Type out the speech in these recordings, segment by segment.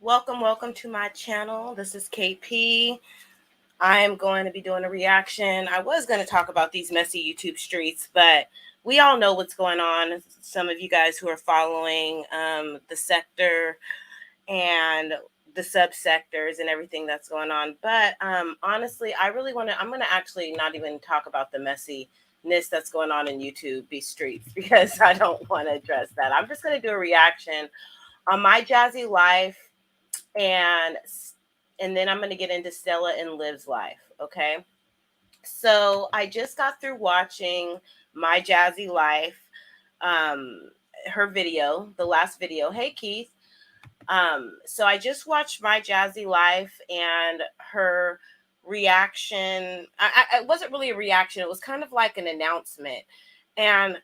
Welcome to my channel. This is KP. I am going to be doing a reaction. I was going to talk about these messy YouTube streets, but we all know what's going on. Some of you guys who are following the sector and the subsectors and everything that's going on. But honestly, I really want to, I'm going to actually not even talk about the messiness that's going on in YouTube, these streets, because I don't want to address that. I'm just going to do a reaction on my Jazzy life and then I'm going to get into Stella and Liv's life. Okay. So I just got through watching my Jazzy life, um, her video, the last video. Hey, Keith. So I just watched my Jazzy life and her reaction. It wasn't really a reaction. It was kind of like an announcement. And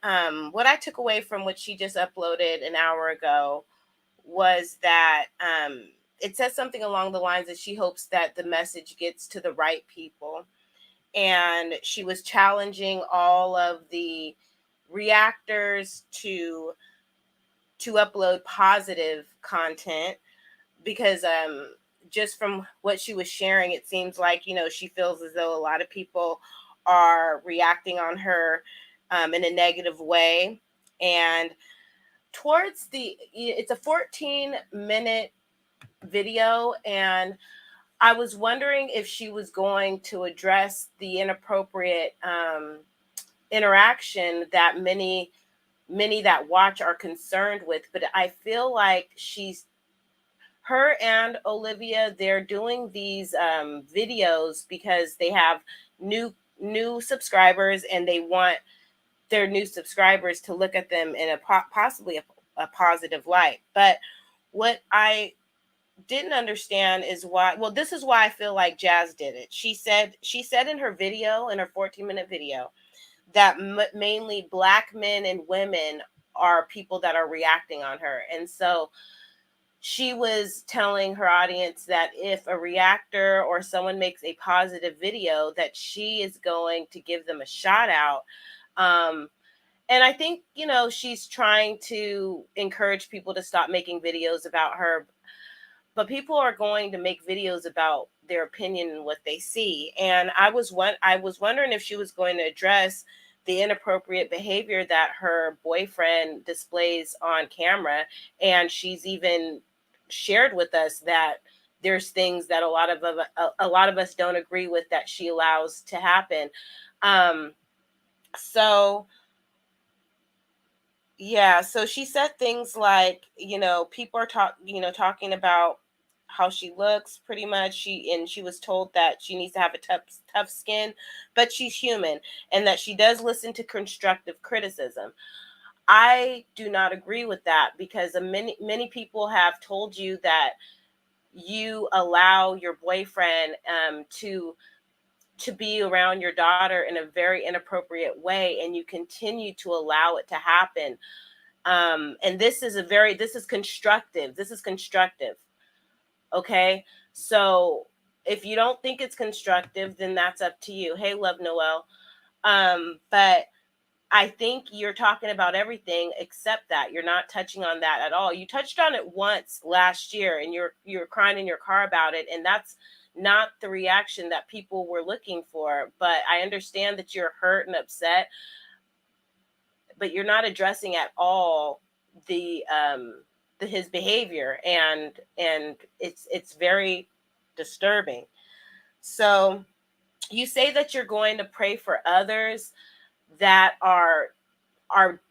what I took away from what she just uploaded an hour ago was that it says something along the lines that she hopes that the message gets to the right people. And she was challenging all of the reactors to upload positive content because just from what she was sharing, it seems like, she feels as though a lot of people are reacting on her in a negative way. And it's a 14-minute video, and I was wondering if she was going to address the inappropriate interaction that many that watch are concerned with. But I feel like her and Olivia, they're doing these videos because they have new subscribers, and they want their new subscribers to look at them in possibly a positive light. But what I didn't understand is why, well, this is why I feel like Jazz did it. She said in her video, in her 14-minute video, that mainly black men and women are people that are reacting on her. And so she was telling her audience that if a reactor or someone makes a positive video, that she is going to give them a shout out. um, and I think, she's trying to encourage people to stop making videos about her, but people are going to make videos about their opinion and what they see. And I was wondering if she was going to address the inappropriate behavior that her boyfriend displays on camera. And she's even shared with us that there's things that a lot of us don't agree with that she allows to happen. Um, so yeah, so she said things like, people are talking about how she looks pretty much. She was told that she needs to have a tough skin, but she's human, and that she does listen to constructive criticism. I do not agree with that, because many people have told you that you allow your boyfriend to be around your daughter in a very inappropriate way, and you continue to allow it to happen. And this is constructive. This is constructive. Okay. So if you don't think it's constructive, then that's up to you. Hey, love Noel. But I think you're talking about everything except that. You're not touching on that at all. You touched on it once last year, and you're crying in your car about it, and that's not the reaction that people were looking for. But I understand that you're hurt and upset, but you're not addressing at all his behavior, and it's very disturbing. So you say that you're going to pray for others that are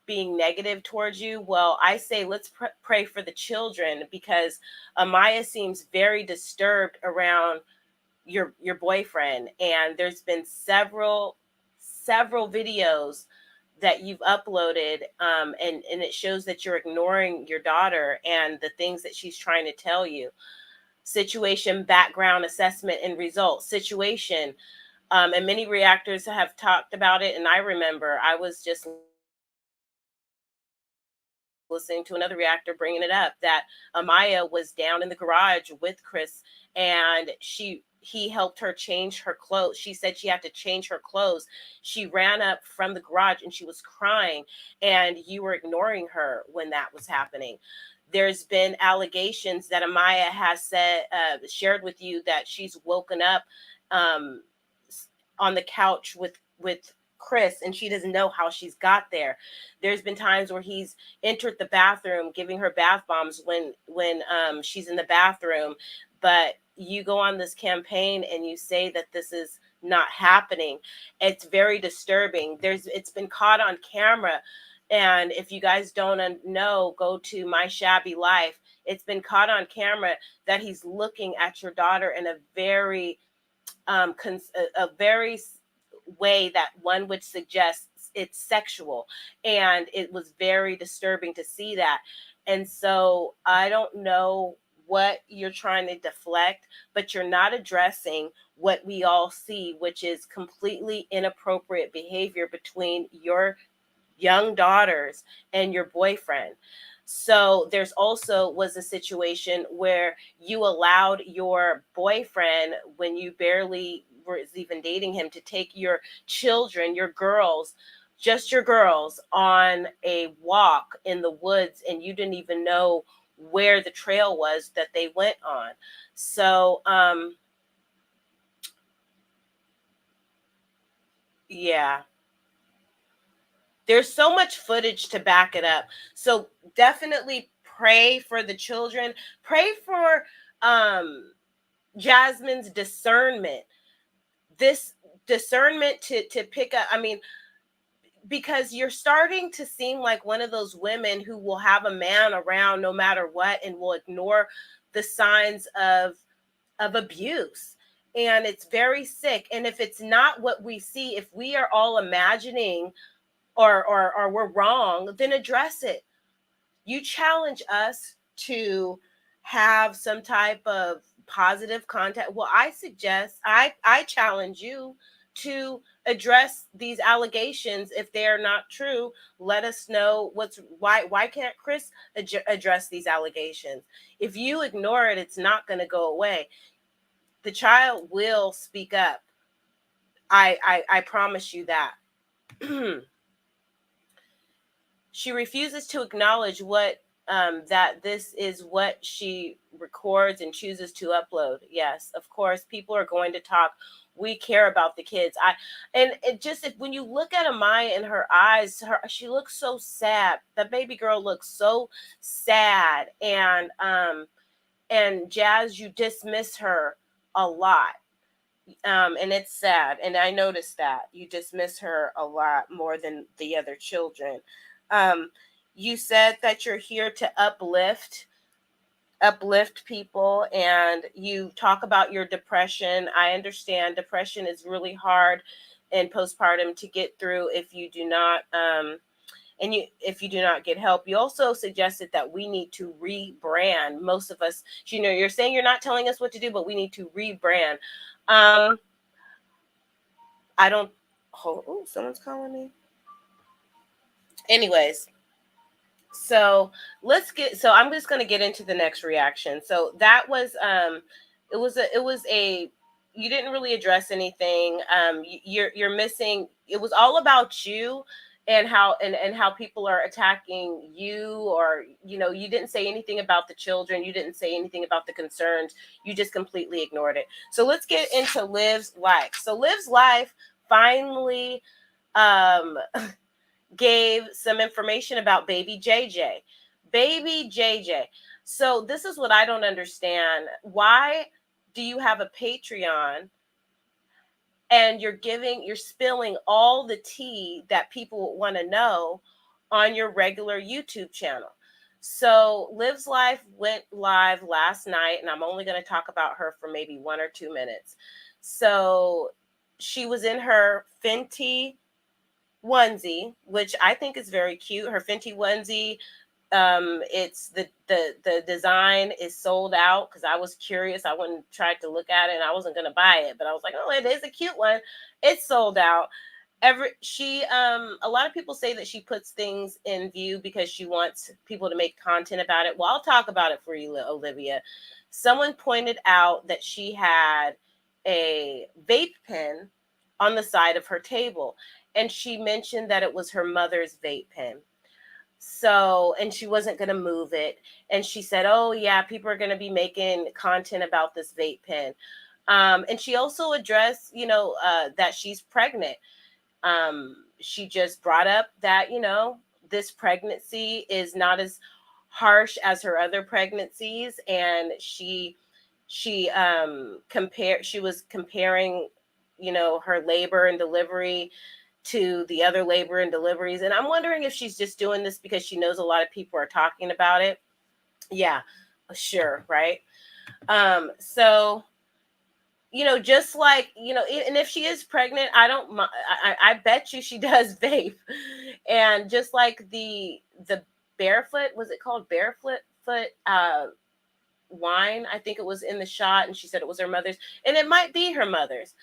being negative towards you. Well, I say let's pray for the children, because Amaya seems very disturbed around your boyfriend, and there's been several videos that you've uploaded, and it shows that you're ignoring your daughter and the things that she's trying to tell you. Situation, background, assessment, and results. Situation, and many reactors have talked about it. And I remember I was just listening to another reactor bringing it up, that Amaya was down in the garage with Chris, and he helped her change her clothes. She said she had to change her clothes. She ran up from the garage and she was crying, and you were ignoring her when that was happening. There's been allegations that Amaya has said, shared with you, that she's woken up um, on the couch with Chris, and she doesn't know how she's got there. There's been times where he's entered the bathroom giving her bath bombs when she's in the bathroom. But you go on this campaign and you say that this is not happening. It's very disturbing. It's been caught on camera. And if you guys don't know, go to My Shabby Life. It's been caught on camera that he's looking at your daughter in a very a very way that one would suggest it's sexual, and it was very disturbing to see that. And so I don't know what you're trying to deflect, but you're not addressing what we all see, which is completely inappropriate behavior between your young daughters and your boyfriend. So there's also was a situation where you allowed your boyfriend, when you barely was even dating him, to take your children, your girls, just your girls, on a walk in the woods, and you didn't even know where the trail was that they went on. So yeah, there's so much footage to back it up. So definitely pray for the children. Pray for Jasmine's discernment. This discernment to pick up. I mean, because you're starting to seem like one of those women who will have a man around no matter what and will ignore the signs of abuse. And it's very sick. And if it's not what we see, if we are all imagining or we're wrong, then address it. You challenge us to have some type of positive contact. Well, I suggest I challenge you to address these allegations. If they are not true, let us know why can't Chris address these allegations. If you ignore it, it's not going to go away. The child will speak up. I promise you that. She refuses to acknowledge that this is what she records and chooses to upload. Yes, of course, people are going to talk. We care about the kids. And it just, when you look at Amaya in her eyes, she looks so sad. The baby girl looks so sad, and Jazz, you dismiss her a lot. And it's sad, and I noticed that you dismiss her a lot more than the other children. um, you said that you're here to uplift people, and you talk about your depression. I understand depression is really hard in postpartum to get through if you do not if you do not get help. You also suggested that we need to rebrand. Most of us, you're saying you're not telling us what to do, but we need to rebrand. um I don't hold. Oh, someone's calling me. Anyways, so I'm just going to get into the next reaction. So that was it was a you didn't really address anything. You're missing. It was all about you, and how people are attacking you, or you didn't say anything about the children. You didn't say anything about the concerns. You just completely ignored it. So let's get into Liv's life. So Liv's life finally um gave some information about baby JJ. Baby JJ. So this is what I don't understand. Why do you have a Patreon and you're spilling all the tea that people want to know on your regular YouTube channel? So Liv's Life went live last night, and I'm only going to talk about her for maybe 1 or 2 minutes. So she was in her Fenty onesie, which I think is very cute. Her Fenty onesie, it's the design is sold out, because I was curious. I went and tried to look at it, and I wasn't gonna buy it, but I was like, oh, it is a cute one. It's sold out. A lot of people say that she puts things in view because she wants people to make content about it. Well, I'll talk about it for you, Olivia. Someone pointed out that she had a vape pen on the side of her table, and she mentioned that it was her mother's vape pen. So, and she wasn't going to move it. And she said, oh, yeah, people are going to be making content about this vape pen. And she also addressed, that she's pregnant. She just brought up that, this pregnancy is not as harsh as her other pregnancies. And she was comparing, her labor and delivery to the other labor and deliveries. And I'm wondering if she's just doing this because she knows a lot of people are talking about it. Yeah, sure, right? So, just like, and if she is pregnant, I don't, I bet you she does vape. And just like the barefoot, was it called barefoot foot, wine? I think it was in the shot, and she said it was her mother's, and it might be her mother's,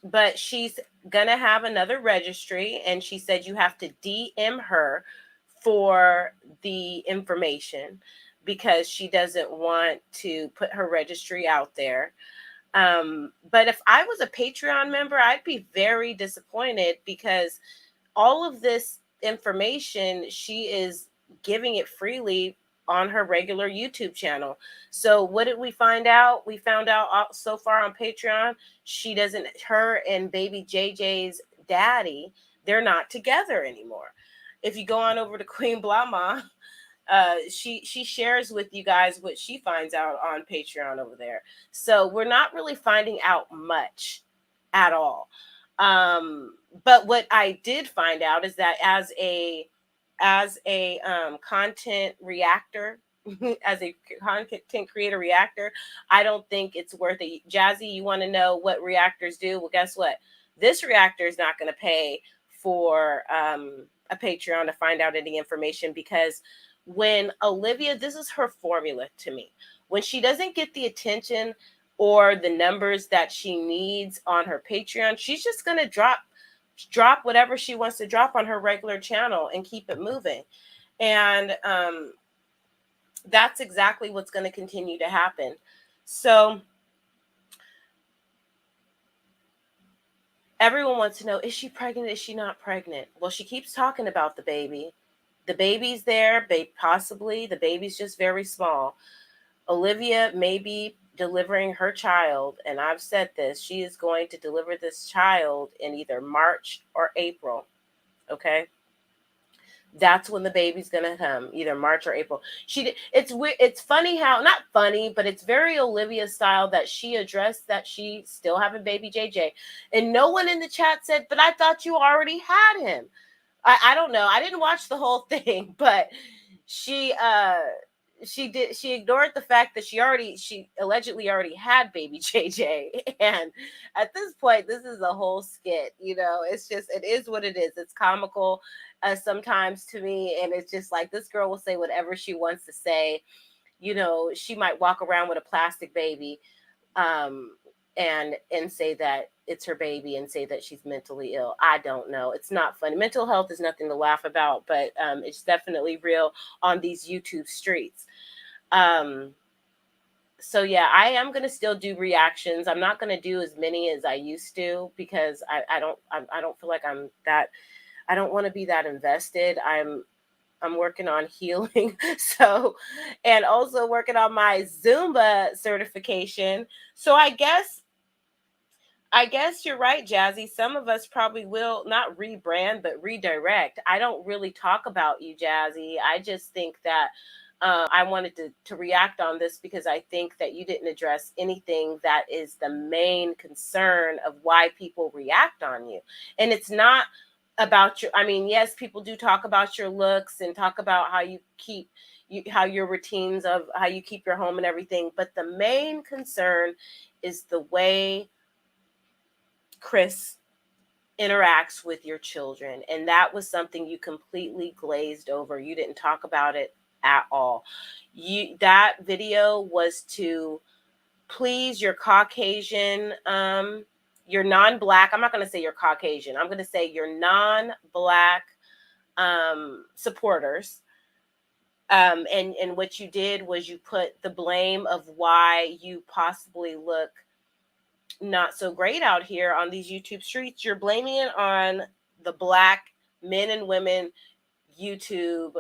but she's gonna have another registry, and she said you have to DM her for the information because she doesn't want to put her registry out there. But if I was a Patreon member, I'd be very disappointed because all of this information, she is giving it freely on her regular YouTube channel. So what did we find out? We found out so far on Patreon, her and baby JJ's daddy, they're not together anymore. If you go on over to Queen Blama, she shares with you guys what she finds out on Patreon over there. So we're not really finding out much at all. But what I did find out is that as a content reactor, as a content creator reactor, I don't think it's worth it. Jazzy, you want to know what reactors do? Well, guess what? This reactor is not going to pay for a Patreon to find out any information, because when Olivia, this is her formula to me. When she doesn't get the attention or the numbers that she needs on her Patreon, she's just going to drop whatever she wants to drop on her regular channel and keep it moving. And that's exactly what's going to continue to happen. So everyone wants to know, is she pregnant? Is she not pregnant? Well, she keeps talking about the baby. The baby's there, possibly. The baby's just very small. Olivia may be delivering her child, and I've said this, she is going to deliver this child in either March or April. Okay? That's when the baby's gonna come, either March or April. It's funny how, not funny, but it's very Olivia style that she addressed that she still having baby JJ, and no one in the chat said, "But I thought you already had him." I don't know. I didn't watch the whole thing, but she she ignored the fact that she allegedly already had baby JJ. And at this point, this is a whole skit. It is what it is. It's comical sometimes to me, and it's just like, this girl will say whatever she wants to say. She might walk around with a plastic baby, and say that it's her baby and say that she's mentally ill. I don't know. It's not funny. Mental health is nothing to laugh about, but it's definitely real on these YouTube streets. So yeah, I am going to still do reactions. I'm not going to do as many as I used to because I don't feel like I'm that, I don't want to be that invested. I'm working on healing. So, and also working on my Zumba certification. So I guess you're right, Jazzy. Some of us probably will not rebrand, but redirect. I don't really talk about you, Jazzy. I just think that I wanted to react on this because I think that you didn't address anything that is the main concern of why people react on you. And it's not about yes, people do talk about your looks and talk about how you keep how your routines of how you keep your home and everything. But the main concern is the way Chris interacts with your children. And that was something you completely glazed over. You didn't talk about it at all. That video was to please your Caucasian, your non-Black, I'm not going to say your Caucasian, I'm going to say your non-Black supporters. And what you did was you put the blame of why you possibly look not so great out here on these YouTube streets. You're blaming it on the Black men and women YouTube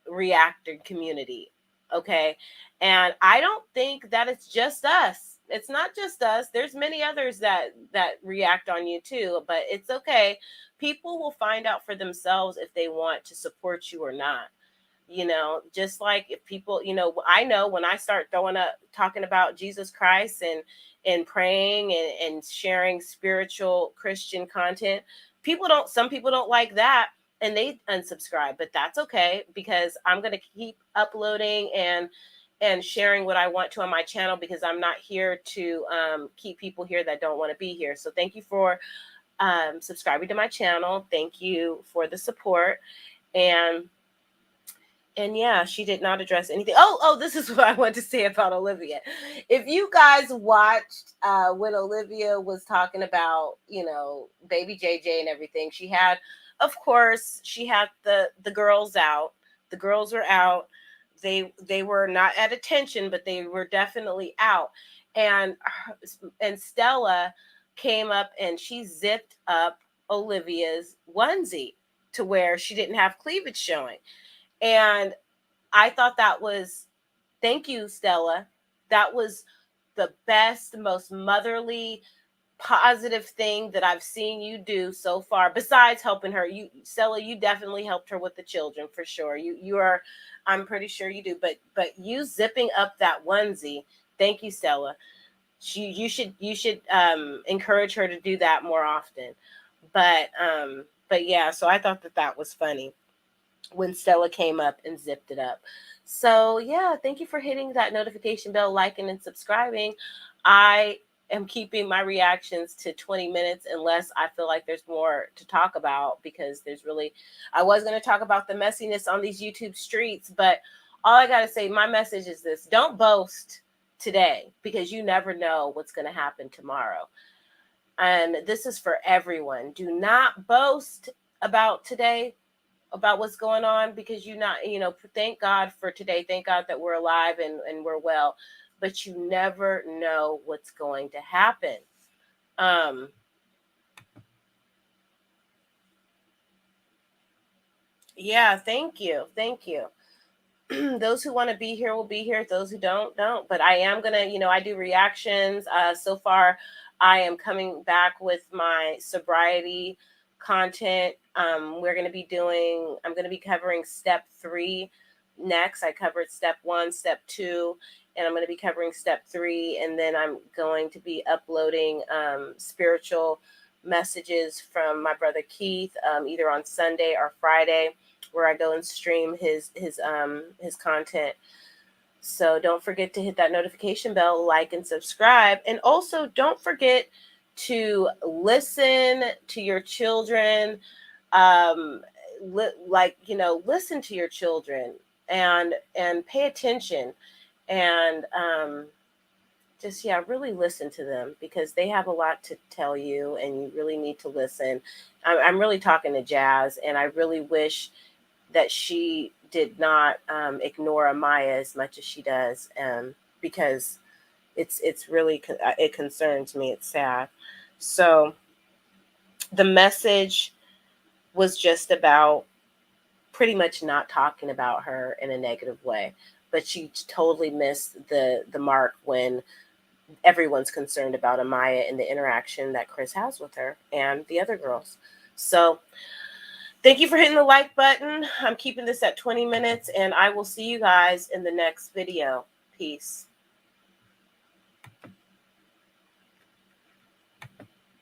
reacting community. Okay. And I don't think that it's just us. It's not just us. There's many others that react on you too, but it's okay. People will find out for themselves if they want to support you or not. Just like if people, I know when I start throwing up talking about Jesus Christ and praying and sharing spiritual Christian content, some people don't like that and they unsubscribe, but that's okay because I'm going to keep uploading and sharing what I want to on my channel, because I'm not here to keep people here that don't want to be here. So thank you for subscribing to my channel. Thank you for the support. And yeah, she did not address anything. Oh, this is what I want to say about Olivia. If you guys watched when Olivia was talking about, baby JJ and everything, of course, she had the girls out. The girls were out. They were not at attention, but they were definitely out. And Stella came up and she zipped up Olivia's onesie to where she didn't have cleavage showing. And I thought thank you, Stella. That was the best, most motherly, positive thing that I've seen you do so far, besides helping her. Stella, you definitely helped her with the children for sure. You are, I'm pretty sure you do, but you zipping up that onesie, thank you, Stella. You should encourage her to do that more often. But yeah, so I thought that was funny when Stella came up and zipped it up. So yeah, thank you for hitting that notification bell, liking and subscribing. I am keeping my reactions to 20 minutes unless I feel like there's more to talk about, because I was going to talk about the messiness on these YouTube streets, but all I got to say, my message is this: don't boast today, because you never know what's going to happen tomorrow. And this is for everyone. Do not boast about today, about what's going on, because thank God for today. Thank God that we're alive and we're well, but you never know what's going to happen. Yeah, thank you. Thank you. Those who want to be here will be here. Those who don't. But I am going to, I do reactions. So far, I am coming back with my sobriety content. I'm going to be covering step 3 next. I covered step 1, step 2, and I'm going to be covering step 3. And then I'm going to be uploading spiritual messages from my brother Keith, either on Sunday or Friday, where I go and stream his content. So don't forget to hit that notification bell, like and subscribe. And also don't forget to listen to your children. Listen to your children and pay attention, and really listen to them, because they have a lot to tell you and you really need to listen. I'm really talking to Jazz, and I really wish that she did not ignore Amaya as much as she does, because it's really, it concerns me. It's sad. So the message was just about pretty much not talking about her in a negative way, but she totally missed the mark when everyone's concerned about Amaya and the interaction that Chris has with her and the other girls. So thank you for hitting the like button. I'm keeping this at 20 minutes, and I will see you guys in the next video. Peace.